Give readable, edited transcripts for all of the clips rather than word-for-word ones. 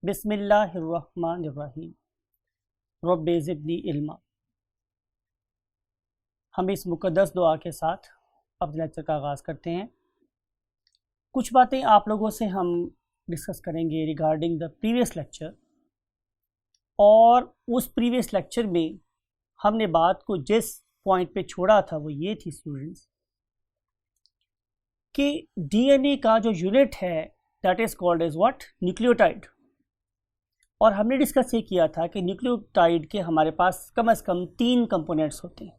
बिस्मिल्लाहिर्रहमानिर्रहीम। रब्बि ज़िदनी इल्मा। हम इस मुक़द्दस दुआ के साथ अपने लेक्चर का आगाज़ करते हैं। कुछ बातें आप लोगों से हम डिस्कस करेंगे रिगार्डिंग द प्रीवियस लेक्चर, और उस प्रीवियस लेक्चर में हमने बात को जिस पॉइंट पे छोड़ा था वो ये थी स्टूडेंट्स कि डीएनए का जो यूनिट है that is called as what, nucleotide. और हमने डिस्कस ये किया था कि न्यूक्लियोटाइड के हमारे पास कम से कम 3 कंपोनेंट्स होते हैं।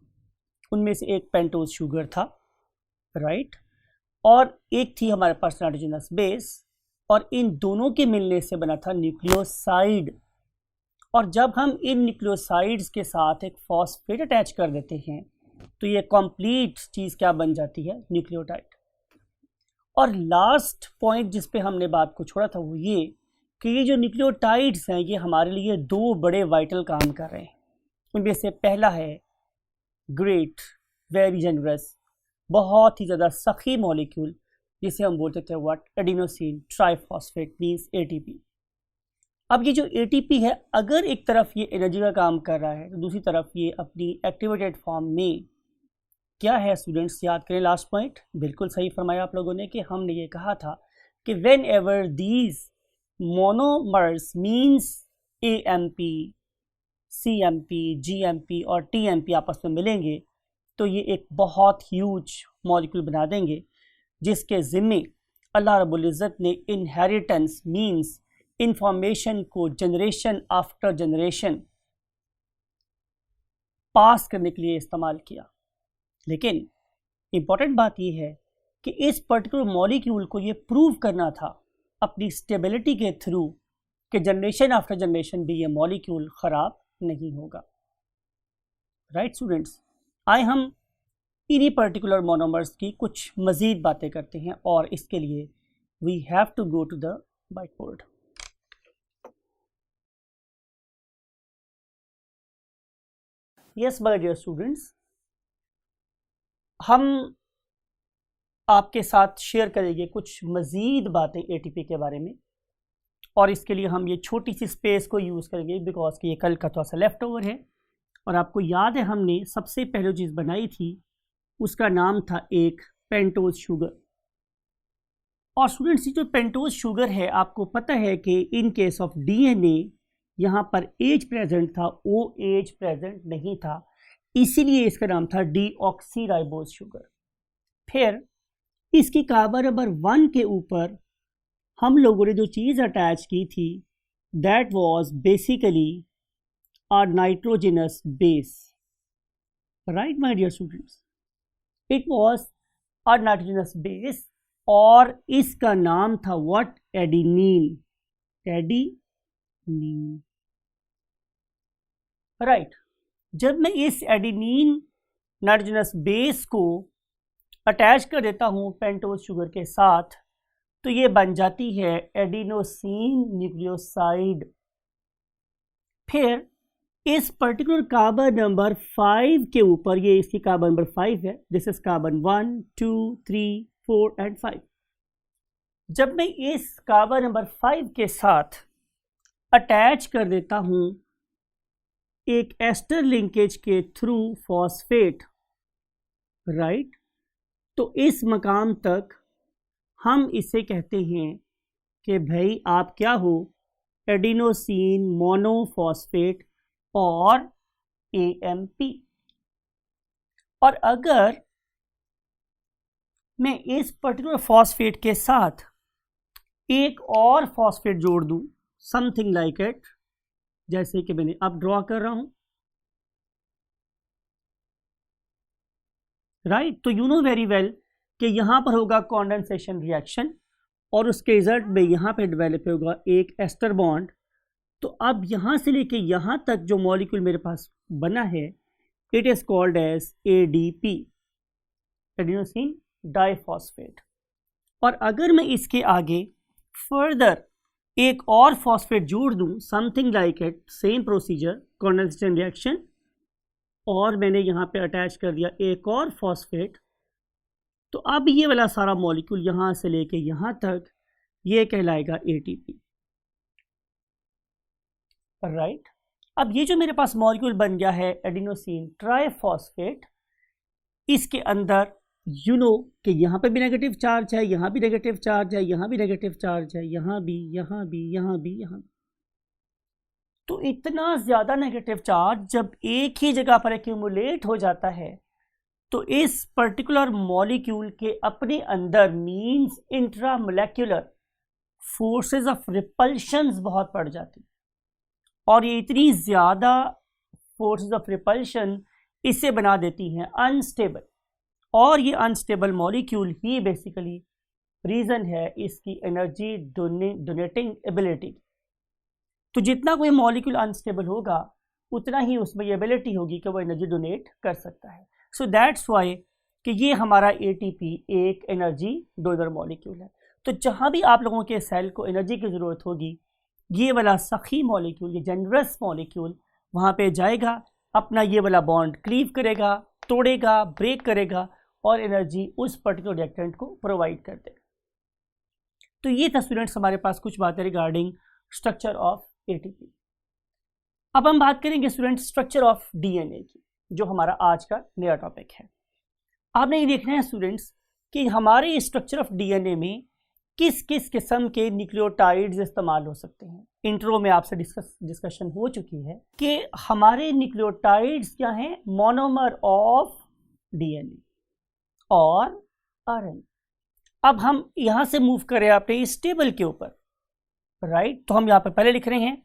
उनमें से एक पेंटोज शुगर था, राइट, और एक थी हमारे पास नाइट्रोजनस बेस, और इन दोनों के मिलने से बना था न्यूक्लियोसाइड। और जब हम इन न्यूक्लियोसाइड्स के साथ एक फॉस्फेट अटैच कर देते हैं तो ये कंप्लीट चीज़ क्या बन जाती है, न्यूक्लियोटाइड। और लास्ट पॉइंट जिस पे हमने बात को छोड़ा था वो ये कि ये जो न्यूक्लियोटाइड्स हैं ये हमारे लिए 2 बड़े वाइटल काम कर रहे हैं। उनमें से पहला है ग्रेट, वेरी जनरस, बहुत ही ज़्यादा सखी मॉलिक्यूल जिसे हम बोलते थे what, adenosine triphosphate means ATP. अब ये जो एटीपी है, अगर एक तरफ ये एनर्जी का काम कर रहा है तो दूसरी तरफ ये अपनी एक्टिवेटेड फॉर्म में क्या है स्टूडेंट्स, याद करें लास्ट पॉइंट, बिल्कुल सही फरमाया आप लोगों ने कि हमने ये कहा था कि when ever these monomers means AMP, CMP, GMP और TMP आपस में मिलेंगे तो ये एक बहुत ह्यूज मॉलिक्यूल बना देंगे जिसके ज़िम्मे अल्लाह रब्बुल इज़्ज़त ने इनहेरिटेंस मीन्स इंफॉर्मेशन को जनरेशन आफ्टर जनरेशन पास करने के लिए इस्तेमाल किया। लेकिन इम्पॉर्टेंट बात यह है कि इस पर्टिकुलर मॉलिक्यूल को ये प्रूव करना था अपनी स्टेबिलिटी के थ्रू कि जनरेशन आफ्टर जनरेशन भी ये मॉलिक्यूल ख़राब नहीं होगा। राइट स्टूडेंट्स, आए हम इन्हीं पर्टिकुलर मोनोमर्स की कुछ मज़ीद बातें करते हैं, और इसके लिए we have to go to the whiteboard. Yes my dear students, हम आपके साथ शेयर करेंगे कुछ मज़ीद बातें एटीपी के बारे में, और इसके लिए हम ये छोटी सी स्पेस को यूज़ करेंगे बिकॉज कि ये कल का थोड़ा सा लेफ़्ट ओवर है। और आपको याद है हमने सबसे पहले चीज़ बनाई थी उसका नाम था एक पेंटोज शुगर। और स्टूडेंट्स, ये जो पेंटोज शुगर है आपको पता है कि इन केस ऑफ डीएनए यहाँ पर एज प्रेजेंट था, ओ एज प्रेजेंट नहीं था, इसीलिए इसका नाम था डीऑक्सीराइबोज शुगर। फिर इसकी कार्बन नंबर 1 के ऊपर हम लोगों ने जो चीज़ अटैच की थी that was basically a nitrogenous base. Right my dear students, it was a nitrogenous base, और इसका नाम था व्हाट, एडिनिन। Adenine, right. जब मैं इस एडिनिन नाइट्रोजनस बेस को अटैच कर देता हूँ पेंटोज शुगर के साथ तो ये बन जाती है एडिनोसिन न्यूक्लियोसाइड। फिर इस पर्टिकुलर कार्बन नंबर 5 के ऊपर, ये इसकी कार्बन नंबर 5 है, दिस इज कार्बन 1, 2, 3, 4 एंड 5। जब मैं इस कार्बन नंबर 5 के साथ अटैच कर देता हूँ एक एस्टर लिंकेज के थ्रू फॉस्फेट, राइट, तो इस मकाम तक हम इसे कहते हैं कि भाई आप क्या हो, एडिनोसिन मोनोफॉस्फेट और AMP। और अगर मैं इस पर्टिकुलर फॉस्फेट के साथ एक और फॉस्फेट जोड़ दूं, समथिंग लाइक इट, जैसे कि मैंने अब ड्रॉ कर रहा हूं, राइट, तो यू नो वेरी वेल कि यहाँ पर होगा कॉन्डेंसेशन रिएक्शन और उसके रिजल्ट में यहाँ पे डेवलप होगा एक एस्टर बॉन्ड। तो अब यहाँ से लेके यहाँ तक जो मॉलिक्यूल मेरे पास बना है it is called as ADP, adenosine diphosphate. और अगर मैं इसके आगे फर्दर एक और फॉस्फेट जोड़ दूँ, something like it, same procedure, condensation reaction, और मैंने यहाँ पे अटैच कर दिया एक और फॉस्फेट, तो अब ये वाला सारा मॉलिक्यूल यहाँ से लेके यहाँ तक ये कहलाएगा ATP। राइट। अब ये जो मेरे पास मॉलिक्यूल बन गया है एडिनोसिन ट्राइफॉस्फेट, इसके अंदर कि यहाँ पे भी नेगेटिव चार्ज है, यहाँ भी नेगेटिव चार्ज है, यहाँ भी नेगेटिव चार्ज है, यहाँ भी, यहाँ भी, यहाँ भी, यहाँ भी। तो इतना ज़्यादा नेगेटिव चार्ज जब एक ही जगह पर एक्यूमुलेट हो जाता है तो इस पर्टिकुलर मॉलिक्यूल के अपने अंदर मींस इंट्रामोलेक्युलर फोर्सेस ऑफ रिपल्शंस बहुत बढ़ जाती, और ये इतनी ज़्यादा फोर्सेस ऑफ रिपल्शन इसे बना देती हैं अनस्टेबल, और ये अनस्टेबल मॉलिक्यूल ही बेसिकली रीज़न है इसकी एनर्जी डोनेटिंग एबिलिटी। तो जितना कोई मॉलिक्यूल अनस्टेबल होगा उतना ही उसमें ये एबिलिटी होगी कि वो एनर्जी डोनेट कर सकता है। सो दैट्स वाई कि ये हमारा ATP एक एनर्जी डोनर मॉलिक्यूल है। तो जहाँ भी आप लोगों के सेल को एनर्जी की ज़रूरत होगी, ये वाला सखी मॉलिक्यूल, ये जेनरस मॉलिक्यूल वहाँ पे जाएगा, अपना ये वाला बॉन्ड क्लीव करेगा, तोड़ेगा, ब्रेक करेगा और एनर्जी उस पर्टिकुलर रिएक्टेंट को प्रोवाइड कर देगा। तो ये था स्टूडेंट्स हमारे पास कुछ बातें रिगार्डिंग स्ट्रक्चर ऑफ ATP। अब हम बात करेंगे स्टूडेंट्स स्ट्रक्चर ऑफ DNA की, जो हमारा आज का नया टॉपिक है। आपने ये देखना है स्टूडेंट्स कि हमारे स्ट्रक्चर ऑफ DNA में किस किस किस्म के न्यूक्लियोटाइड्स इस्तेमाल हो सकते हैं। इंट्रो में आपसे डिस्कशन हो चुकी है कि हमारे न्यूक्लियोटाइड्स क्या हैं, मोनोमर ऑफ DNA और RNA। अब हम यहाँ से मूव करें अपने इस टेबल के ऊपर, राइट। तो हम यहाँ पर पहले लिख रहे हैं,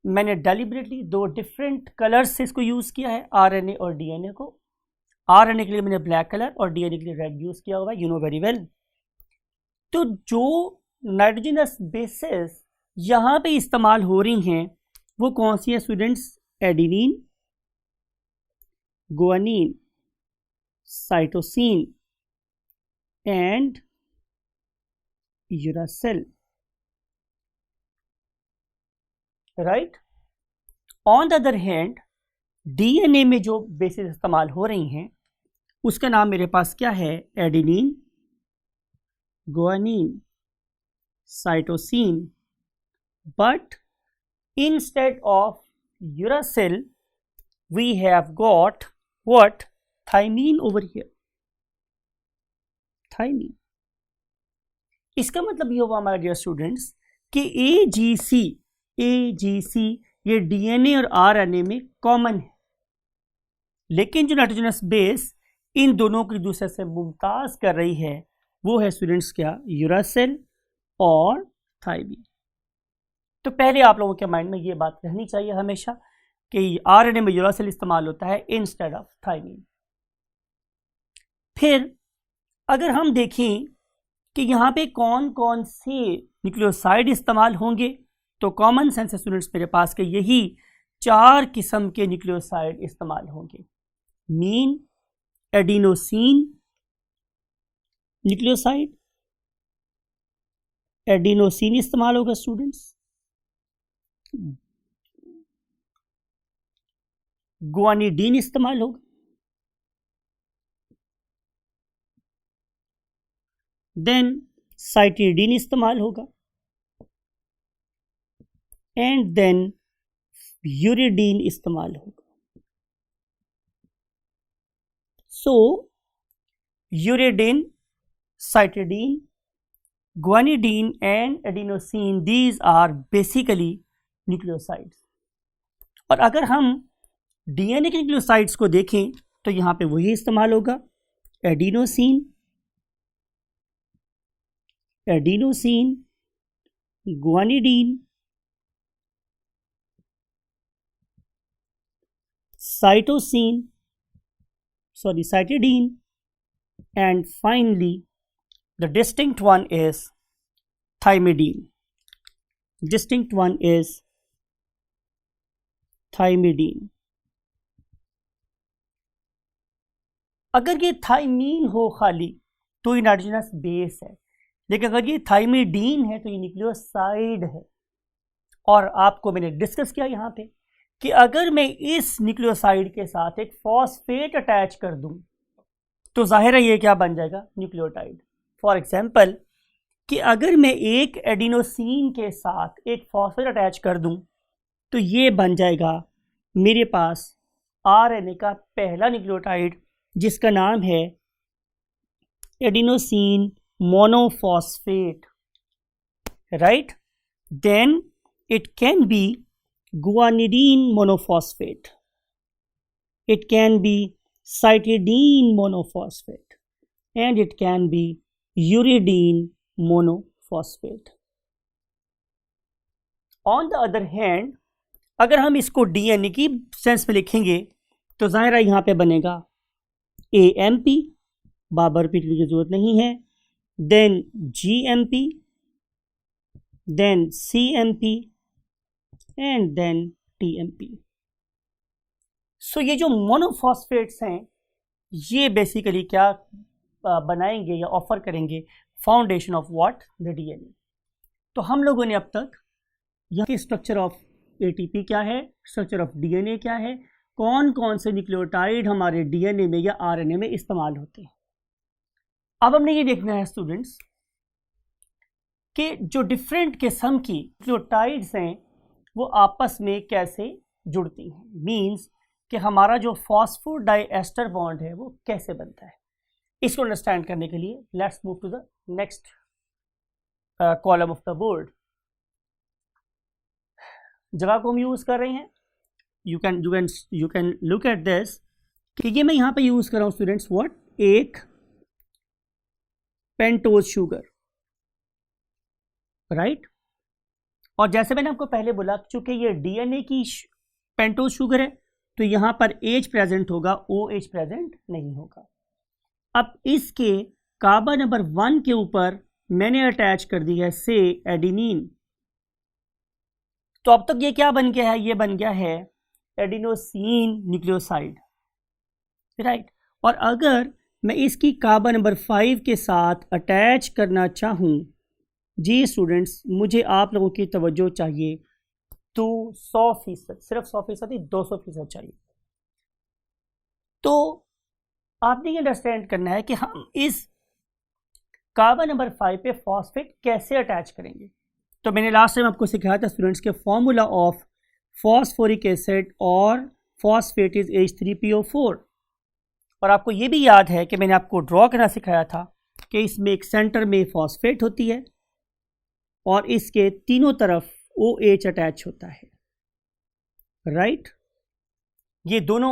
मैंने डेलिबरेटली दो डिफरेंट कलर्स से इसको यूज़ किया है, RNA और DNA को। RNA के लिए मैंने ब्लैक कलर और DNA के लिए रेड यूज़ किया हुआ है, यू नो वेरी वेल। तो जो नाइट्रोजनस बेसेस यहाँ पे इस्तेमाल हो रही हैं वो कौन सी है students, adenine, guanine, cytosine and uracil, right. On the other hand DNA में जो बेसिस इस्तेमाल हो रही हैं उसका नाम मेरे पास क्या है, adenine, guanine, cytosine, but instead of uracil we have got what, thymine over here, thymine। इसका मतलब ये हुआ हमारा डियर स्टूडेंट्स कि AGC ये DNA और RNA में कॉमन है, लेकिन जो नाइट्रोजनस बेस इन दोनों को एक दूसरे से मुमताज कर रही है वो है स्टूडेंट्स क्या, यूरासिल और थाइमीन। तो पहले आप लोगों के माइंड में ये बात रहनी चाहिए हमेशा कि RNA में यूरासिल इस्तेमाल होता है इंस्टेड ऑफ थाइमीन। फिर अगर हम देखें कि यहाँ पे कौन कौन से न्यूक्लियोसाइड इस्तेमाल होंगे, तो कॉमन सेंस स्टूडेंट्स मेरे पास के यही 4 किस्म के न्यूक्लियोसाइड इस्तेमाल होंगे। मीन एडिनोसिन न्यूक्लियोसाइड, एडिनोसिन इस्तेमाल होगा स्टूडेंट्स, गुआनिडीन इस्तेमाल होगा, देन साइटिडीन इस्तेमाल होगा एंड देन यूरिडीन इस्तेमाल होगा। So uridine, cytidine, guanidine and adenosine, these are basically nucleosides। और अगर हम DNA के न्यूक्लियोसाइड्स को देखें तो यहाँ पे वही इस्तेमाल होगा, adenosine, adenosine, guanidine, cytosine, cytidine, and finally the distinct one is thymidine। Distinct one is thymidine। अगर ये थाइमीन हो खाली तो ये नाइट्रोजनस बेस है, लेकिन अगर ये थाइमिडीन है तो ये न्यूक्लियोसाइड है। और आपको मैंने डिस्कस किया यहाँ पे कि अगर मैं इस न्यूक्लियोसाइड के साथ एक फॉस्फेट अटैच कर दूं तो जाहिर है ये क्या बन जाएगा, न्यूक्लियोटाइड। फॉर एग्जाम्पल कि अगर मैं एक एडिनोसिन के साथ एक फॉस्फेट अटैच कर दूं तो ये बन जाएगा मेरे पास आरएनए का पहला न्यूक्लियोटाइड जिसका नाम है adenosine monophosphate, right. Then it can be guanidine monophosphate, it can be cytidine monophosphate, and it can be uridine monophosphate. On the other hand, अगर हम इसको डीएनए की सेंस में लिखेंगे तो जाहिर है यहाँ पे बनेगा AMP, बाबर रिपीट की जरूरत नहीं है, then GMP, then CMP and then TMP. So ये जो मोनोफॉस्फेट्स हैं ये बेसिकली क्या बनाएंगे या ऑफर करेंगे, foundation of what, the DNA. तो हम लोगों ने अब तक यहाँ की स्ट्रक्चर ऑफ ATP क्या है, स्ट्रक्चर ऑफ डीएनए क्या है, कौन कौन से न्यूक्लियोटाइड हमारे डीएनए में या आरएनए में इस्तेमाल होते हैं. अब हमने ये देखना है स्टूडेंट्स कि जो डिफरेंट किस्म की न्यूक्लियोटाइड्स हैं वो आपस में कैसे जुड़ती हैं. मींस कि हमारा जो फॉस्फोडाइएस्टर बॉन्ड है वो कैसे बनता है. इसको अंडरस्टैंड करने के लिए let's move to the next column of the board. जगह को हम यूज कर रहे हैं, you can look at this कि ये मैं यहाँ पे यूज कर रहा हूँ स्टूडेंट्स व्हाट, एक पेंटोज शुगर, राइट. और जैसे मैंने आपको पहले बोला चूंकि ये डीएनए की पेंटोज शुगर है तो यहाँ पर H प्रेजेंट होगा, OH प्रेजेंट नहीं होगा. अब इसके कार्बन नंबर 1 के ऊपर मैंने अटैच कर दिया है से एडिनिन. तो अब तक ये क्या बन गया है, ये बन गया है एडिनोसिन न्यूक्लियोसाइड, राइट. और अगर मैं इसकी कार्बन नंबर 5 के साथ अटैच करना चाहूँ, जी स्टूडेंट्स मुझे आप लोगों की तवज्जो चाहिए, तो 100%, सिर्फ 100% नहीं 200% चाहिए. तो आपने ये अंडरस्टैंड करना है कि हम इस कार्बन नंबर 5 पे फॉस्फेट कैसे अटैच करेंगे. तो मैंने लास्ट टाइम आपको सिखाया था स्टूडेंट्स के फॉर्मूला ऑफ फॉस्फोरिक एसिड और फॉस्फेट इज H3PO4. और आपको ये भी याद है कि मैंने आपको ड्रॉ करना सिखाया था कि इसमें एक सेंटर में फॉस्फेट होती है और इसके तीनों तरफ OH अटैच होता है, राइट. ये दोनों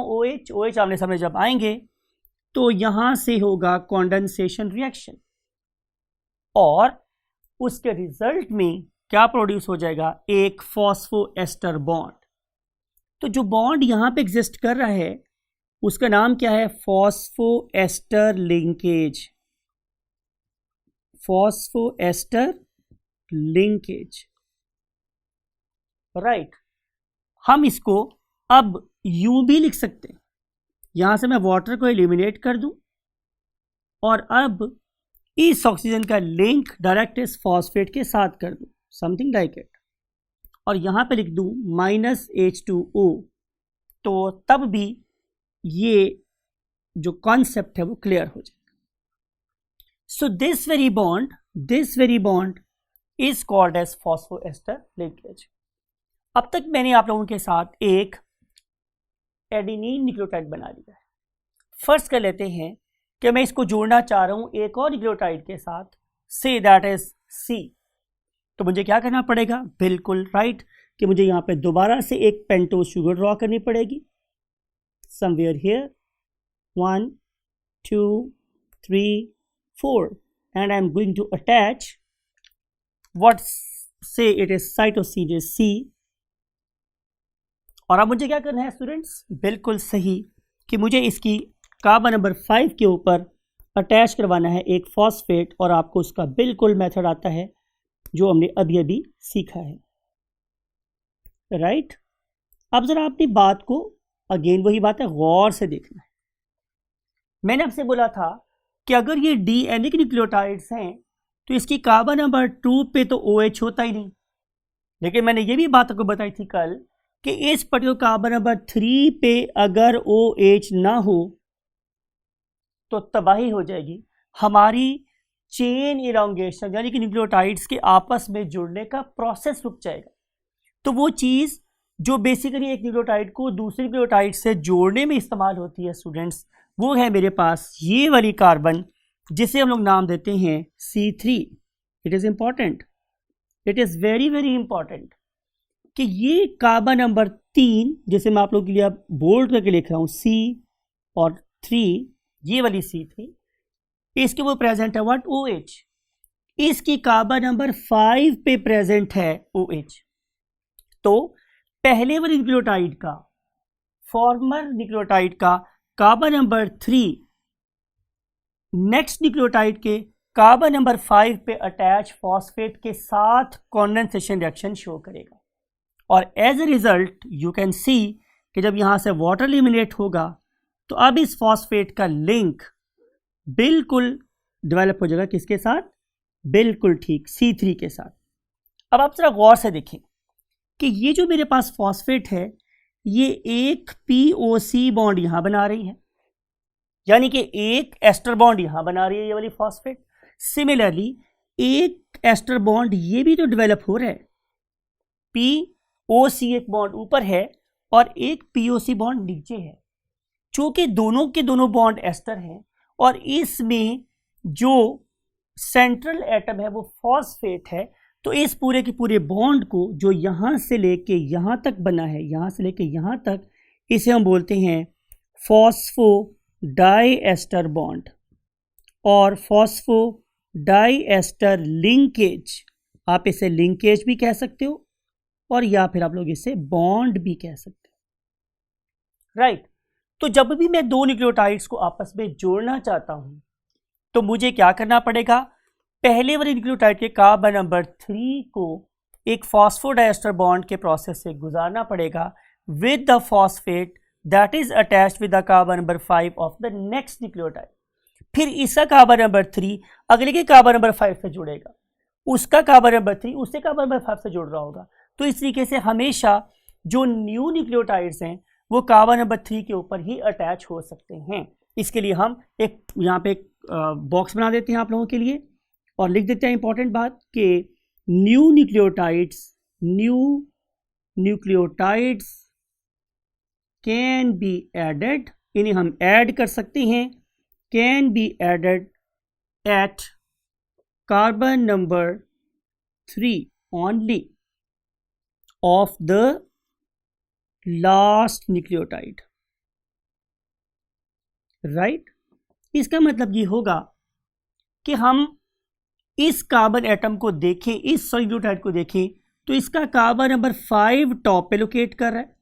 OH आमने सामने जब आएंगे तो यहां से होगा कॉन्डेंसेशन रिएक्शन और उसके रिजल्ट में क्या प्रोड्यूस हो जाएगा, एक फॉस्फोएस्टर बॉन्ड. तो जो बॉन्ड यहां पे एग्जिस्ट कर रहा है उसका नाम क्या है, phosphoester linkage, phosphoester linkage, right. हम इसको अब यूं भी लिख सकते हैं, यहां से मैं वाटर को एलिमिनेट कर दूं और अब इस ऑक्सीजन का लिंक डायरेक्ट इस फॉस्फेट के साथ कर दूं, समथिंग लाइक इट, और यहां पे लिख दूं -H2O. तो तब भी ये जो कॉन्सेप्ट है वो क्लियर हो जाएगा. So this very bond is called as phosphoester linkage. अब तक मैंने आप लोगों के साथ एक एडिनिन न्यूक्लियोटाइड बना लिया है. फर्स्ट कर लेते हैं कि मैं इसको जोड़ना चाह रहा हूं एक और न्यूक्लियोटाइड के साथ, से दैट इज C. तो मुझे क्या करना पड़ेगा, बिल्कुल राइट, कि मुझे यहाँ पे दोबारा से एक पेंटोज शुगर ड्रॉ करनी पड़ेगी. Somewhere here 1 2 3 4 and I'm going to attach what say it is cytosine C. और अब मुझे क्या करना है स्टूडेंट्स, बिल्कुल सही, कि मुझे इसकी कार्बन नंबर 5 के ऊपर अटैच करवाना है एक फॉस्फेट, और आपको उसका बिल्कुल मेथड आता है जो हमने अभी सीखा है, राइट. अब जरा अपनी बात को अगेन वही बात है गौर से देखना है. मैंने आपसे बोला था कि अगर ये डीएनए के न्यूक्लियोटाइड्स हैं तो इसकी कार्बन नंबर 2 पे तो OH होता ही नहीं, लेकिन मैंने ये भी बात आपको बताई थी कल कि इस पर्टिकुलर कार्बन नंबर 3 पे अगर OH ना हो तो तबाही हो जाएगी, हमारी चेन इलांगेशन यानी कि न्यूक्लियोटाइड्स के आपस में जुड़ने का प्रोसेस रुक जाएगा. तो वो चीज़ जो बेसिकली एक न्यूक्लियोटाइड को दूसरे न्यूक्लियोटाइड से जोड़ने में इस्तेमाल होती है स्टूडेंट्स, वो है मेरे पास ये वाली कार्बन, जिसे हम लोग नाम देते हैं C3। It is important, it is very very important कि ये कार्बन नंबर 3, जैसे मैं आप लोगों के लिए अब बोल्ड करके लिख रहा हूँ C और 3, ये वाली C3, इसके वो प्रेजेंट है व्हाट, OH। इसकी कार्बन नंबर 5 पे प्रेजेंट है OH। तो पहले वाले न्यूक्लियोटाइड का, फॉर्मर न्यूक्लियोटाइड का कार्बन नंबर 3 नेक्स्ट न्यूक्लियोटाइड के कार्बन नंबर 5 पे अटैच फॉस्फेट के साथ कॉन्डेंसेशन रिएक्शन शो करेगा। और as a result you can see कि जब यहाँ से वाटर एलिमिनेट होगा तो अब इस फॉस्फेट का लिंक बिल्कुल डेवलप हो जाएगा, किसके साथ, बिल्कुल ठीक, C3 के साथ। अब आप जरा गौर से देखें कि ये जो मेरे पास फॉस्फेट है, ये एक POC बॉन्ड यहाँ बना रही है, यानी कि एक एस्टर बॉन्ड यहाँ बना रही है ये वाली फॉस्फेट। सिमिलरली एक एस्टर बॉन्ड ये भी तो डेवलप हो रहा है, POC एक बॉन्ड ऊपर है और एक POC बॉन्ड नीचे है। चूंकि दोनों के दोनों बॉन्ड एस्टर हैं और इसमें जो सेंट्रल एटम है वो फॉस्फेट है, तो इस पूरे के पूरे बॉन्ड को जो यहाँ से लेके यहाँ तक बना है, यहाँ से लेके यहाँ तक, इसे हम बोलते हैं फॉस्फो डाई एस्टर बॉन्ड और फॉस्फो डाई एस्टर लिंकेज। आप इसे लिंकेज भी कह सकते हो और या फिर आप लोग इसे बॉन्ड भी कह सकते हो, राइट। तो जब भी मैं दो न्यूक्लियोटाइड्स को आपस में जोड़ना चाहता हूं तो मुझे क्या करना पड़ेगा, पहले वाले न्यूक्लियोटाइड के कार्बन नंबर 3 को एक फॉस्फोडाइएस्टर बॉन्ड के प्रोसेस से गुजारना पड़ेगा with the phosphate that is attached with the carbon number 5 of the next nucleotide. फिर इसका कार्बन नंबर 3 अगले के कार्बन नंबर 5 से जुड़ेगा, उसका कार्बन नंबर 3 उससे कार्बन नंबर 5 से जुड़ रहा होगा। तो इस तरीके से हमेशा जो न्यू न्यूक्लियोटाइड्स हैं वो कार्बन नंबर 3 के ऊपर ही अटैच हो सकते हैं। इसके लिए हम एक यहाँ पे एक बॉक्स बना देते हैं आप लोगों के लिए और लिख देते हैं इंपॉर्टेंट बात कि new nucleotides can be added, इन्हें हम ऐड कर सकते हैं, can be added at carbon number 3 only of the last nucleotide, right. इसका मतलब ये होगा कि हम इस कार्बन एटम को देखें, इस न्यूक्लियोटाइड को देखें तो इसका कार्बन नंबर 5 टॉप पे लोकेट कर रहा है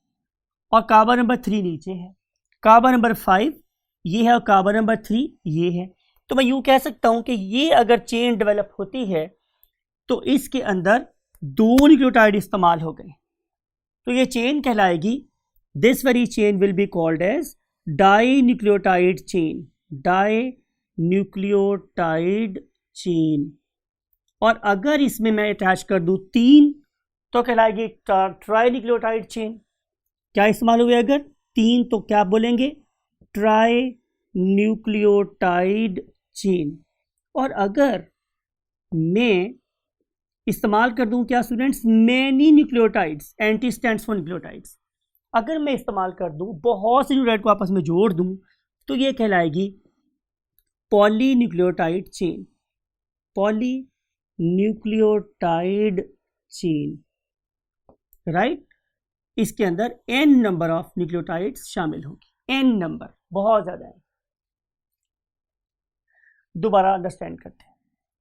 और कार्बन नंबर 3 नीचे है। कार्बन नंबर 5 ये है और कार्बन नंबर 3 ये है। तो मैं यूं कह सकता हूं कि ये अगर चेन डेवलप होती है तो इसके अंदर दो न्यूक्लियोटाइड इस्तेमाल हो गए, तो ये चेन कहलाएगी, this very chain will be called as dinucleotide chain, dinucleotide chain. और अगर इसमें मैं अटैच कर दूं 3 तो कहलाएगी ट्राई न्यूक्लियोटाइड चेन। क्या इस्तेमाल हुए अगर 3 तो क्या बोलेंगे, ट्राई न्यूक्लियोटाइड चेन। और अगर मैं इस्तेमाल कर दूं क्या students, many nucleotides, anti stands for nucleotides, अगर मैं इस्तेमाल कर दूं बहुत से न्यूक्लियोटाइड को आपस में जोड़ दूं तो ये कहलाएगी polynucleotide chain, polynucleotide chain, right. इसके अंदर n नंबर ऑफ न्यूक्लियोटाइड्स शामिल होंगी, n नंबर, बहुत ज्यादा है। दोबारा अंडरस्टैंड करते हैं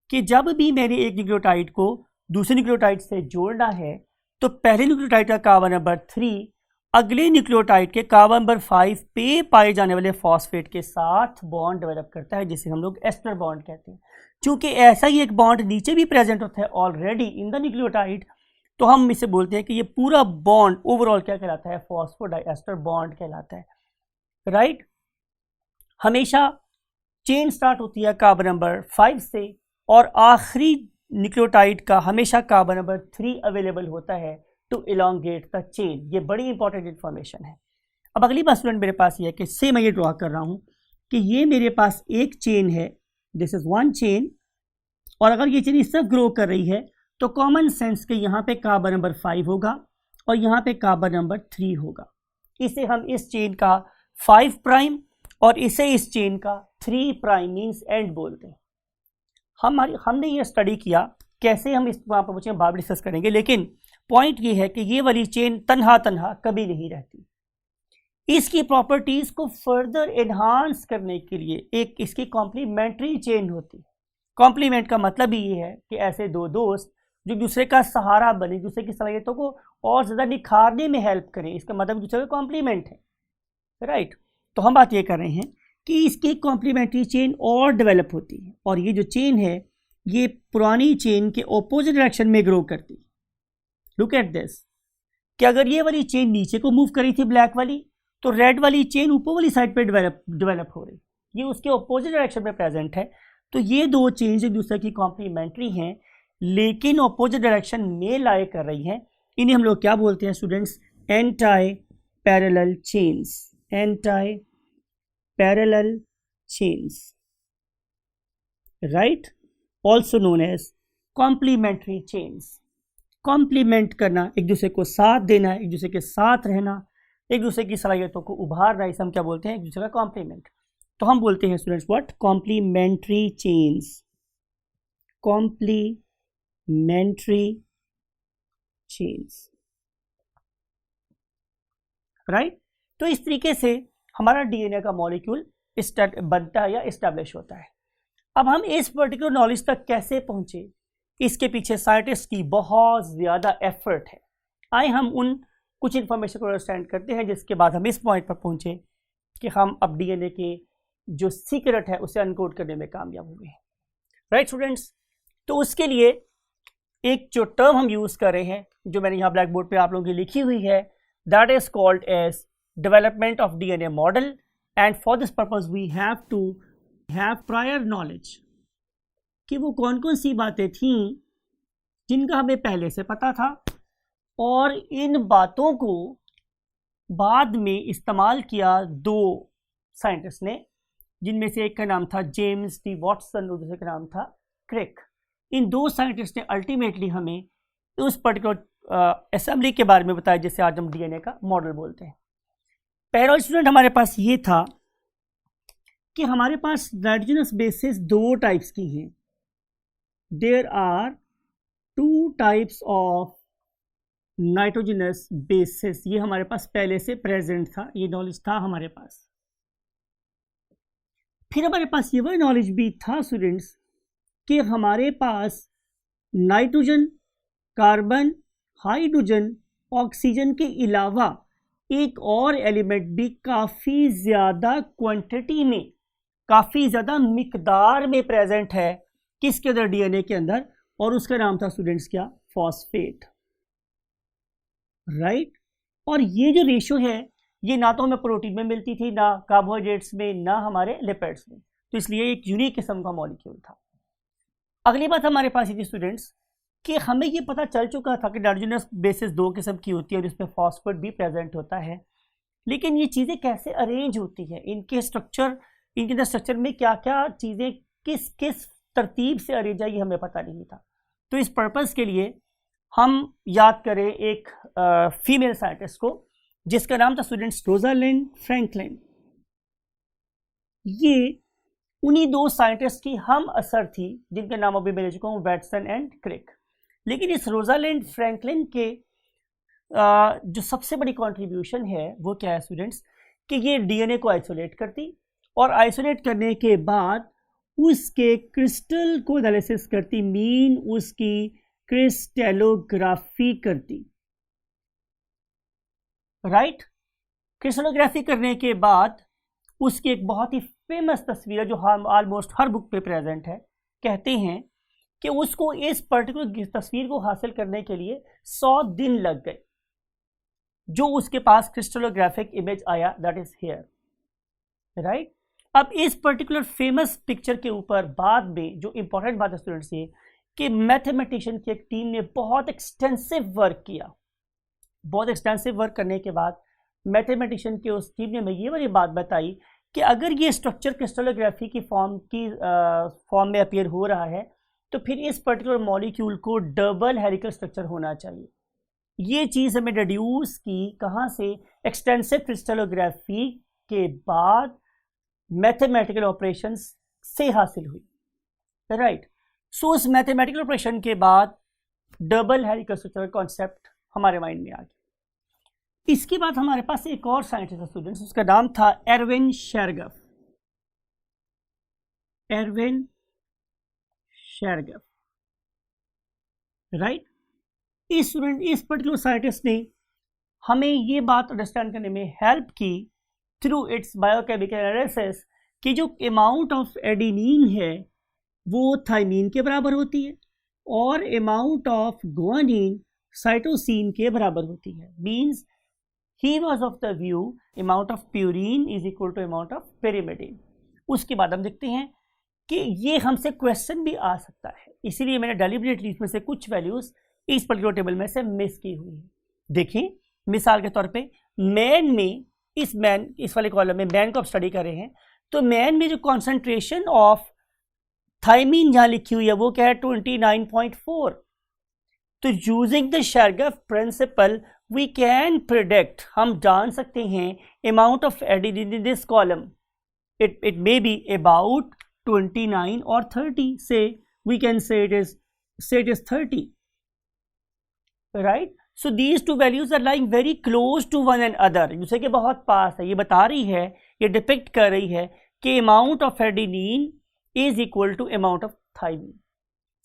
कि जब भी मैंने एक न्यूक्लियोटाइड को दूसरे न्यूक्लियोटाइड से जोड़ना है तो पहले न्यूक्लियोटाइड का कार्बन नंबर 3 अगले न्यूक्लियोटाइड के कार्बन नंबर 5 पे पाए जाने वाले फॉस्फेट के साथ बॉन्ड डेवलप करता है, जिसे हम लोग एस्टर बॉन्ड कहते हैं। चूंकि ऐसा ही एक बॉन्ड नीचे भी प्रेजेंट होता है ऑलरेडी इन द न्यूक्लियोटाइड, तो हम इसे बोलते हैं कि ये पूरा बॉन्ड ओवरऑल क्या कहलाता है, फॉस्फोडाइएस्टर बॉन्ड कहलाता है, राइट। हमेशा चेन स्टार्ट होती है कार्बन नंबर 5 से और आखिरी न्यूक्लियोटाइड का हमेशा कार्बन नंबर 3 अवेलेबल होता है टू इलोंगेट द चेन। ये बड़ी इंपॉर्टेंट इन्फॉर्मेशन है। अब अगली बात स्टूडेंट मेरे पास ये है कि से मैं ये ड्रॉ कर रहा हूँ कि ये मेरे पास एक चेन है, दिस इज वन चेन, और अगर ये चेन इस तरफ ग्रो कर रही है तो कॉमन सेंस के यहाँ पे कार्बन नंबर 5 होगा और यहाँ पे कार्बन नंबर 3 होगा। इसे हम इस चेन का 5 प्राइम और इसे इस चेन का 3 प्राइम मीन्स एंड बोलते हैं। हमने ये स्टडी किया, कैसे हम इस वहाँ पर पूछे बाद में डिस्कस करेंगे, लेकिन पॉइंट ये है कि ये वाली चेन तन्हा तन्हा कभी नहीं रहती। इसकी प्रॉपर्टीज को फर्दर एनहांस करने के लिए एक इसकी कॉम्प्लीमेंट्री चेन होती है। कॉम्प्लीमेंट का मतलब ही ये है कि ऐसे दो दोस्त जो दूसरे का सहारा बने, दूसरे की सलाहियतों को और ज़्यादा निखारने में हेल्प करें, इसका मतलब दूसरे का कॉम्प्लीमेंट है, राइट। तो हम बात ये कर रहे हैं कि इसकी कॉम्प्लीमेंट्री चेन और डेवलप होती है, और ये जो चेन है ये पुरानी चेन के ऑपोजिट डायरेक्शन में ग्रो करती है। लुक एट दिस, कि अगर ये वाली चेन नीचे को मूव करी थी ब्लैक वाली, तो रेड वाली चेन ऊपर वाली साइड पे डेवलप हो रही, ये उसके ऑपोजिट डायरेक्शन में प्रेजेंट है। तो ये दो चेन्स एक दूसरे की कॉम्प्लीमेंट्री हैं लेकिन ऑपोजिट डायरेक्शन में लाई कर रही हैं। इन्हें हम लोग क्या बोलते हैं students? Antiparallel chains. Antiparallel chains, right, also known as complementary chains. Complement करना, एक दूसरे को साथ देना, एक दूसरे के साथ रहना, एक दूसरे की सलाहियतों को उभारना, इसे हम क्या बोलते हैं? एक दूसरे का कॉम्प्लीमेंट। तो हम बोलते हैं students what? Complementary chains. Complementary chains, right. तो इस तरीके से हमारा डीएनए का मॉलिक्यूल बनता है या इस्टेब्लिश होता है। अब हम इस पर्टिकुलर नॉलेज तक कैसे पहुंचे, इसके पीछे साइंटिस्ट की बहुत ज़्यादा एफर्ट है। आए हम उन कुछ इन्फॉर्मेशन को अंडरस्टैंड करते हैं, जिसके बाद हम इस पॉइंट पर पहुंचे कि हम अब डीएनए के जो सीक्रेट है उसे अनकोड करने में कामयाब हुए हैं, राइट स्टूडेंट्स। तो उसके लिए एक जो टर्म हम यूज़ कर रहे हैं, जो मैंने यहाँ ब्लैक बोर्ड पर आप लोगों की लिखी हुई है, that is called as development of DNA model. And for this purpose we have to have prior knowledge कि वो कौन कौन सी बातें थीं जिनका हमें पहले से पता था, और इन बातों को बाद में इस्तेमाल किया दो साइंटिस्ट ने, जिनमें से एक का नाम था जेम्स डी वॉटसन और दूसरे का नाम था क्रिक। इन दो साइंटिस्ट ने अल्टीमेटली हमें उस पर्टिकुलर असेंबली के बारे में बताया जिसे आज हम डीएनए का मॉडल बोलते हैं। पहला स्टूडेंट हमारे पास ये था कि हमारे पास नाइट्रोजनस बेसिस दो टाइप्स की हैं। There are two types of nitrogenous bases. ये हमारे पास पहले से प्रेजेंट था, ये नॉलेज था हमारे पास। फिर हमारे पास ये वह नॉलेज भी था स्टूडेंट्स कि हमारे पास नाइट्रोजन, कार्बन, हाइड्रोजन, ऑक्सीजन के अलावा एक और एलिमेंट भी काफ़ी ज़्यादा क्वांटिटी में, काफ़ी ज़्यादा मिकदार में प्रेजेंट है किसके अंदर? डीएनए के अंदर, और उसका नाम था स्टूडेंट्स क्या? Phosphate, right. और ये जो रेशो है ये ना तो हमें प्रोटीन में मिलती थी, ना कार्बोहाइड्रेट्स में, ना हमारे लिपिड्स में, तो इसलिए एक यूनिक किस्म का मॉलिक्यूल था। अगली बात हमारे पास ये थी स्टूडेंट्स कि हमें ये पता चल चुका था कि नाइट्रोजनस बेसिस दो किस्म की होती है और इसमें फॉस्फेट भी प्रेजेंट होता है, लेकिन ये चीज़ें कैसे अरेंज होती हैं, इनके स्ट्रक्चर, इनके अंदर स्ट्रक्चर में क्या क्या चीज़ें किस किस तरतीब से अरेंज है, ये हमें पता नहीं था। तो इस पर्पज़ के लिए हम याद करें एक फीमेल साइंटिस्ट को जिसका नाम था स्टूडेंट्स रोजालिंड फ्रैंकलिन। ये उन्हीं दो साइंटिस्ट की हम असर थी जिनका नाम अभी मैं ले चुका हूँ, वैटसन एंड क्रिक। लेकिन इस रोजालिंड फ्रैंकलिन के जो सबसे बड़ी कंट्रीब्यूशन है वो क्या है स्टूडेंट्स, कि ये डीएनए को आइसोलेट करती, और आइसोलेट करने के बाद उसके क्रिस्टल को एनालिसिस करती, मीन उसकी क्रिस्टलोग्राफी करती, राइट। क्रिस्टलोग्राफी करने के बाद उसकी एक बहुत ही फेमस तस्वीर है जो ऑलमोस्ट हर बुक पे प्रेजेंट है। कहते हैं कि उसको इस पर्टिकुलर तस्वीर को हासिल करने के लिए 100 दिन लग गए, जो उसके पास क्रिस्टलोग्राफिक इमेज आया, दैट इज हियर, राइट। अब इस पर्टिकुलर फेमस पिक्चर के ऊपर बाद में जो इंपॉर्टेंट बात है स्टूडेंट्स ये कि मैथमेटिशियन की एक टीम ने बहुत एक्सटेंसिव वर्क किया। बहुत एक्सटेंसिव वर्क करने के बाद मैथमेटिशियन की उस टीम ने हमें ये वाली बात बताई कि अगर ये स्ट्रक्चर क्रिस्टलोग्राफी की फॉर्म में अपीयर हो रहा है तो फिर इस पर्टिकुलर मॉलिक्यूल को डबल हेलिकल स्ट्रक्चर होना चाहिए। ये चीज़ हमें डिड्यूस की कहाँ से, एक्सटेंसिव क्रिस्टलोग्राफी के बाद मैथमेटिकल ऑपरेशंस से हासिल हुई, राइट। सो उस मैथमेटिकल ऑपरेशन के बाद डबल हेलिकल स्ट्रक्चर का कॉन्सेप्ट हमारे माइंड में आ गया। इसके बाद हमारे पास एक और साइंटिस्ट स्टूडेंट्स, उसका नाम था Erwin Chargaff. Erwin Chargaff, right. इस पर्टिकुलर साइंटिस्ट ने हमें ये बात अंडरस्टैंड करने में हेल्प की थ्रू इट्स बायोकेमिकल एनालिसिस कि जो अमाउंट ऑफ एडेनिन है वो थाइमीन के बराबर होती है और अमाउंट ऑफ गुआनिन साइटोसिन के बराबर होती है। Means he was of the view amount of purine is equal to amount of pyrimidine. उसके बाद हम देखते हैं कि ये हमसे क्वेश्चन भी आ सकता है, इसीलिए मैंने डेलिबरेटली इसमें से कुछ वैल्यूज इस पर्टिकुलर टेबल में से मिस की हुई है। देखिए मिसाल के तौर पे मैन में, इस वाले कॉलम में मैन को आप स्टडी कर रहे हैं, तो मैन में जो कॉन्सेंट्रेशन ऑफ थाइमीन जहां लिखी हुई है वो क्या है, 29.4। तो using the Chargaff principle we can predict, हम जान सकते हैं amount of adenine in this column, it may be about 29 or 30, say we can say it is 30, right? So these two values are lying very close to one another, दूसरे के बहुत पास है। ये बता रही है, ये डिपिक्ट कर रही है कि amount of adenine is equal to amount of thymine.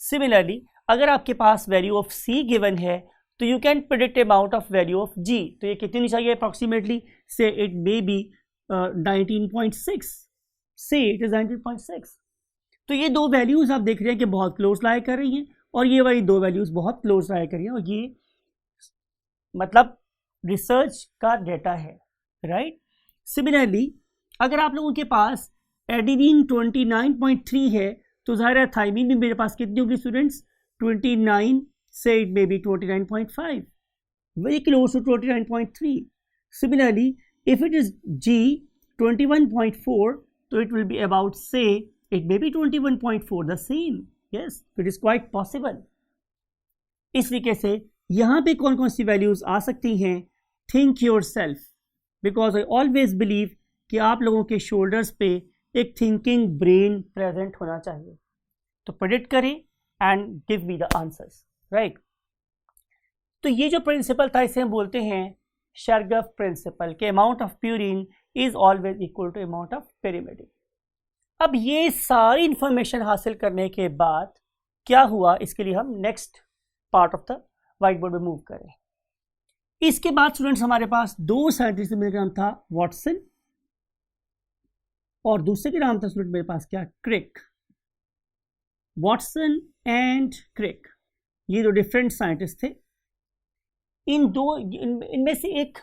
Similarly, अगर आपके पास value of C given है तो you can predict amount of value of G, तो ये कितनी चाहिए approximately, say it may be 19.6, say it is 19.6। तो ये दो वैल्यूज आप देख रहे हैं कि बहुत क्लोज लाई कर रही हैं और ये वाली दो वैल्यूज बहुत क्लोज लाई कर रही हैं, और ये मतलब रिसर्च का डेटा है, राइट। सिमिलरली अगर आप लोगों के पास एडेनिन 29.3 है तो ज़ाहिर है थाइमीन भी मेरे पास कितनी होगी students, 29, say it may be 29.5, very close to 29.3। Similarly if it is G 21.4 तो it will be about, say it may be 21.4, the same, yes, it is quite possible। इस तरीके से यहाँ पे कौन कौन सी वैल्यूज आ सकती हैं, think your self, because I always believe कि आप लोगों के शोल्डर्स पे एक थिंकिंग ब्रेन प्रेजेंट होना चाहिए। तो प्रेडिक्ट करें and give me the answers, right. तो ये जो प्रिंसिपल था इसे हम बोलते हैं शेरगफ प्रिंसिपल के amount of purine is always equal to amount of pyrimidine. अब ये सारी इंफॉर्मेशन हासिल करने के बाद क्या हुआ, इसके लिए हम next part of the white board में मूव करें। इसके बाद स्टूडेंट्स हमारे पास दो साइंटिस्ट, मेरा नाम था वॉटसन और दूसरे के नाम था स्टूडेंट मेरे पास क्या, क्रिक। वॉटसन एंड क्रिक, ये दो डिफरेंट साइंटिस्ट थे। इनमें से एक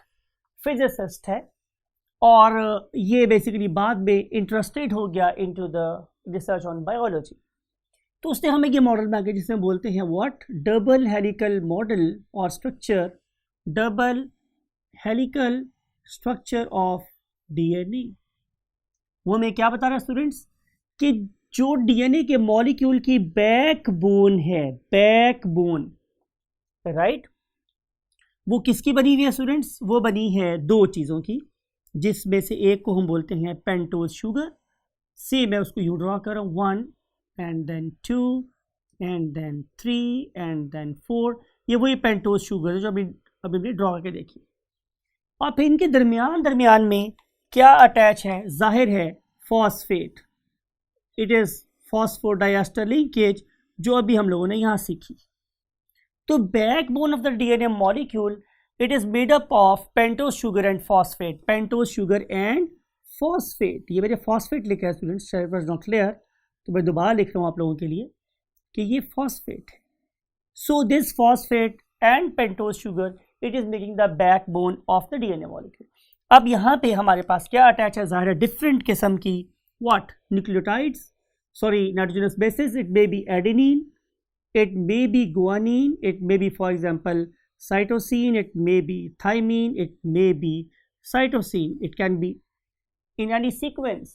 फिजिसिस्ट है और ये बेसिकली बाद में इंटरेस्टेड हो गया into the research on biology. तो उसने हमें ये मॉडल बना के जिसमें बोलते हैं व्हाट, डबल हेलिकल मॉडल और structure, double helical structure of DNA. वो हमें क्या बता रहा है स्टूडेंट्स कि जो डीएनए के मॉलिक्यूल की बैकबोन है, बैकबोन, राइट, वो किसकी बनी हुई है स्टूडेंट्स, वो बनी है दो चीज़ों की, जिसमें से एक को हम बोलते हैं पेंटोज शुगर। से मैं उसको यूँ ड्रॉ कर रहा हूँ, 1 and then 2 and then 3 and then 4, ये वही पेंटोज शुगर है जो अभी हमने ड्रॉ करके देखी। और फिर इनके दरमियान में क्या अटैच है, जाहिर है phosphate, it is phosphodiester linkage जो अभी हम लोगों ने यहाँ सीखी। तो backbone of the DNA molecule it is made up of pentose sugar and phosphate, pentose sugar and phosphate। ये मेरे phosphate लिखा है स्टूडेंट्स, शायद वाज नॉट क्लियर, तो मैं दोबारा लिख रहा हूँ आप लोगों के लिए कि ये phosphate है। So this phosphate and pentose sugar it is making the backbone of the DNA molecule। अब यहाँ पे हमारे पास क्या अटैच है, ज़ाहिर है डिफरेंट किस्म की what, nucleotides, sorry nitrogenous bases, it may be adenine, it may be guanine, it may be for example cytosine, it may be thymine, it may be cytosine, it can be in any sequence,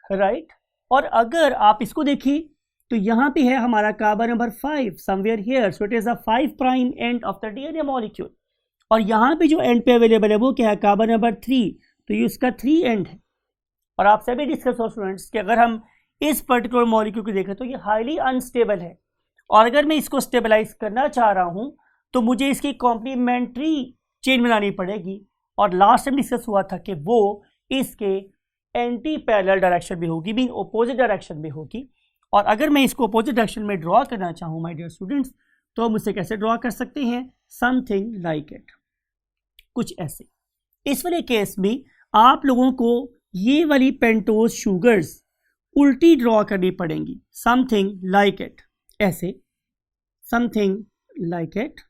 right। और अगर आप इसको देखिए तो यहाँ पे है हमारा carbon number 5 somewhere here, so it is a 5 prime end of the DNA molecule. और यहाँ पे जो एंड पे अवेलेबल है वो क्या है, कार्बन नंबर 3, तो ये उसका 3 एंड है। और आप सभी डिस्कस हो स्टूडेंट्स कि अगर हम इस पर्टिकुलर मॉलिक्यूल को देखें तो ये हाईली अनस्टेबल है, और अगर मैं इसको स्टेबलाइज करना चाह रहा हूं तो मुझे इसकी कॉम्प्लीमेंट्री चेन बनानी पड़ेगी। और लास्ट टाइम डिस्कस हुआ था कि वो इसके एंटी पैरेलल डायरेक्शन में होगी, मीन अपोजिट डायरेक्शन में होगी। और अगर मैं इसको अपोजिट डायरेक्शन में ड्रॉ करना चाहूँ माय डियर स्टूडेंट्स, तो हम उसे कैसे ड्रॉ कर सकते हैं, समथिंग लाइक इट, कुछ ऐसे। इस वाले केस में आप लोगों को ये वाली पेंटोज शुगर्स उल्टी ड्रॉ करनी पड़ेंगी, समथिंग लाइक इट, ऐसे, समथिंग लाइक इट।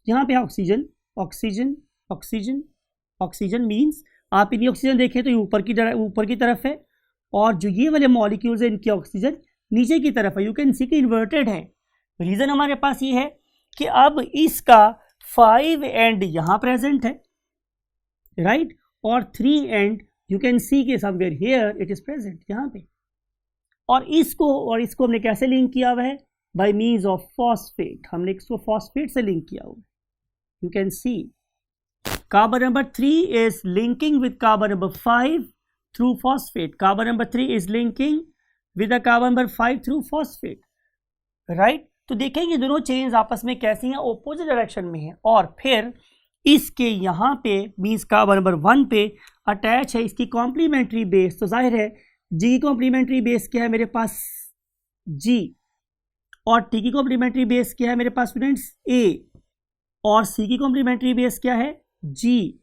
यहां पे oxygen oxygen oxygen oxygen means आप इनकी ऑक्सीजन देखें तो ये ऊपर की तरफ है, और जो ये वाले मॉलिक्यूल्स हैं इनकी ऑक्सीजन नीचे की तरफ है। यू कैन सी कि इन्वर्टेड है। रीजन हमारे पास ये है कि अब इसका 5 एंड यहां प्रेजेंट है, राइट, और 3 एंड यू कैन सी के somewhere here it is present यहां पे। और इसको हमने कैसे लिंक किया हुआ है, बाय मीन्स ऑफ फॉस्फेट। हमने इसको फॉस्फेट से लिंक किया हुआ है। You can see carbon number 3 is linking with carbon number 5 through phosphate. Carbon number 3 is linking with the carbon number 5 through phosphate, right? तो देखेंगे दोनों चेन्स आपस में कैसी हैं, ऑपोजिट डायरेक्शन में है। और फिर इसके यहाँ पे मीन्स कार्बन नंबर 1 पे अटैच है इसकी कॉम्प्लीमेंट्री बेस। तो जाहिर है जी की कॉम्प्लीमेंट्री बेस क्या है मेरे पास, जी, और टी की कॉम्प्लीमेंट्री बेस क्या है मेरे पास स्टूडेंट्स, ए, और सी की कॉम्प्लीमेंट्री बेस क्या है, जी,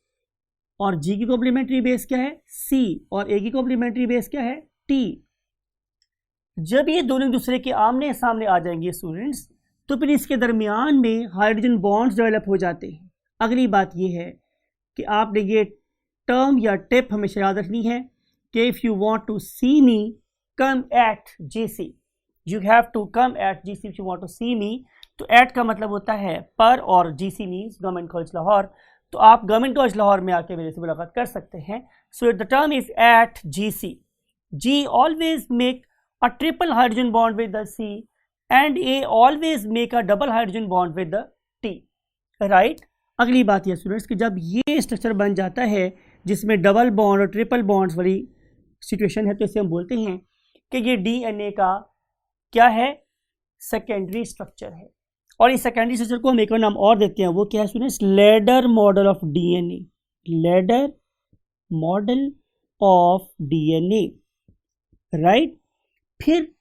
और जी की कॉम्प्लीमेंट्री बेस क्या है, सी, और ए की कॉम्प्लीमेंट्री बेस क्या है, टी। जब ये दोनों दूसरे के आमने सामने आ जाएंगे स्टूडेंट्स, तो फिर इसके दरमियान में हाइड्रोजन बॉन्ड्स डेवलप हो जाते हैं। अगली बात ये है कि आपने ये टर्म या टिप हमेशा याद रखनी है कि if you want to see me come at GC, you have to come at GC if you want to see me. तो एट का मतलब होता है पर, और GC means government college Lahore. तो आप गवर्नमेंट कॉलेज लाहौर में आके मेरे से मुलाकात कर सकते हैं। So the term is at GC. G always make a triple hydrogen bond with the C, and A always make a double hydrogen bond with the T, right. अगली बात यह स्टूडेंट्स कि जब ये स्ट्रक्चर बन जाता है जिसमें डबल बॉन्ड और ट्रिपल बॉन्ड्स वाली सिचुएशन है, तो इसे हम बोलते हैं कि ये डीएनए का क्या है, सेकेंडरी स्ट्रक्चर है। और इस सेकेंडरी स्ट्रक्चर को हम एक और नाम और देते हैं, वो क्या है students, ladder model of DNA, ladder model of DNA, right. फिर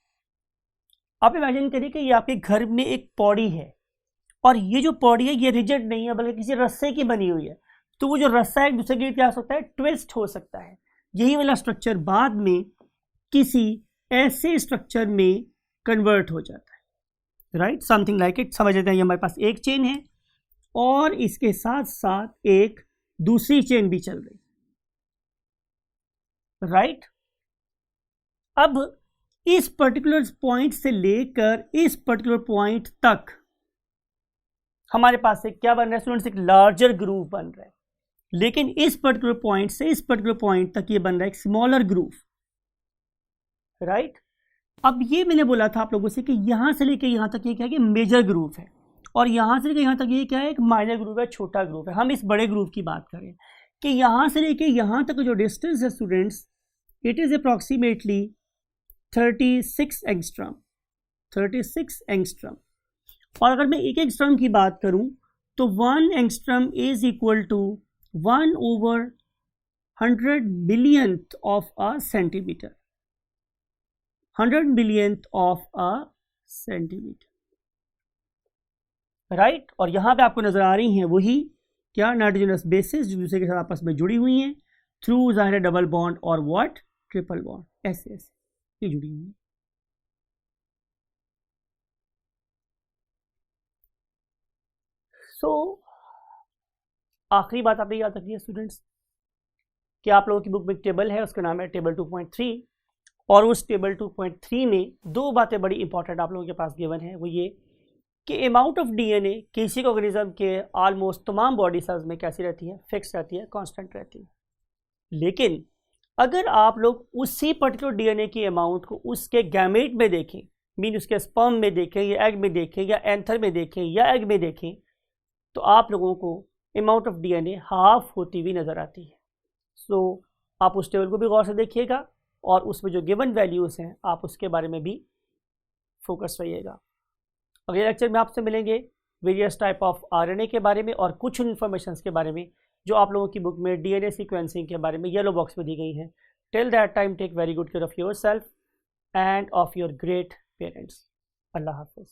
आप इमेजिन करिए कि ये आपके घर में एक पौड़ी है, और ये जो पौड़ी है ये रिजिड नहीं है बल्कि किसी रस्से की बनी हुई है। तो वो जो रस्सा है एक दूसरे के लिए क्या हो सकता है, ट्विस्ट हो सकता है। यही वाला स्ट्रक्चर बाद में किसी ऐसे स्ट्रक्चर में कन्वर्ट हो जाता है, राइट, समथिंग लाइक इट। समझ लेते हैं ये हमारे पास एक चेन है और इसके साथ साथ एक दूसरी चेन भी चल रही, राइट। अब इस पर्टिकुलर पॉइंट से लेकर इस पर्टिकुलर पॉइंट तक हमारे पास एक क्या बन रहा है स्टूडेंट्स, एक लार्जर ग्रूव बन रहा है। लेकिन इस पर्टिकुलर पॉइंट से इस पर्टिकुलर पॉइंट तक ये बन रहा है एक स्मॉलर ग्रूव, राइट। अब ये मैंने बोला था आप लोगों से कि यहां से लेके यहां तक ये क्या है कि मेजर ग्रूव है, और यहां से लेके यहां तक ये क्या है, एक माइनर ग्रूव है, छोटा ग्रूव है। हम इस बड़े ग्रूव की बात करें कि यहां से लेके यहां तक जो डिस्टेंस है students, it is approximately 36 angstrom, 36 angstrom. और अगर मैं एक एंगस्ट्रॉम की बात करूं तो 1 angstrom is equal to 1/100 billionth of a centimetre, 100 billionth of a centimetre, right. और यहां पे आपको नजर आ रही हैं वही क्या, नाइट्रोजनस बेसिस जो दूसरे के साथ आपस में जुड़ी हुई हैं थ्रू जाहिर डबल बॉन्ड और व्हाट, ट्रिपल बॉन्ड, ऐसे ऐसे ये जुड़ी हुई है। आखिरी बात आपने याद रखनी है स्टूडेंट्स कि आप लोगों की बुक में एक टेबल है, उसका नाम है टेबल 2.3, और उस टेबल 2.3 में दो बातें बड़ी इंपॉर्टेंट आप लोगों के पास गिवन है। वो ये कि अमाउंट ऑफ डीएनए किसी ऑर्गेनिज्म के ऑलमोस्ट तमाम बॉडी सेल्स में कैसी रहती है, फिक्स रहती है, कांस्टेंट रहती है। लेकिन अगर आप लोग उसी पर्टिकुलर डीएनए की अमाउंट को उसके गैमेट में देखें, मीन उसके स्पर्म में देखें या एग में देखें या एंथर में देखें या एग में देखें, तो आप लोगों को अमाउंट ऑफ डीएनए हाफ होती हुई नज़र आती है। सो आप उस टेबल को भी गौर से देखिएगा और उसमें जो गिवन वैल्यूज़ हैं आप उसके बारे में भी फोकस रहिएगा। अगले लेक्चर में आपसे मिलेंगे वेरियस टाइप ऑफ आरएनए के बारे में और कुछ इन्फॉर्मेशन के बारे में जो आप लोगों की बुक में डीएनए सीक्वेंसिंग के बारे में येलो बॉक्स में दी गई हैं। Till that time take very good care of yourself and of your great parents. अल्लाह हाफिज़।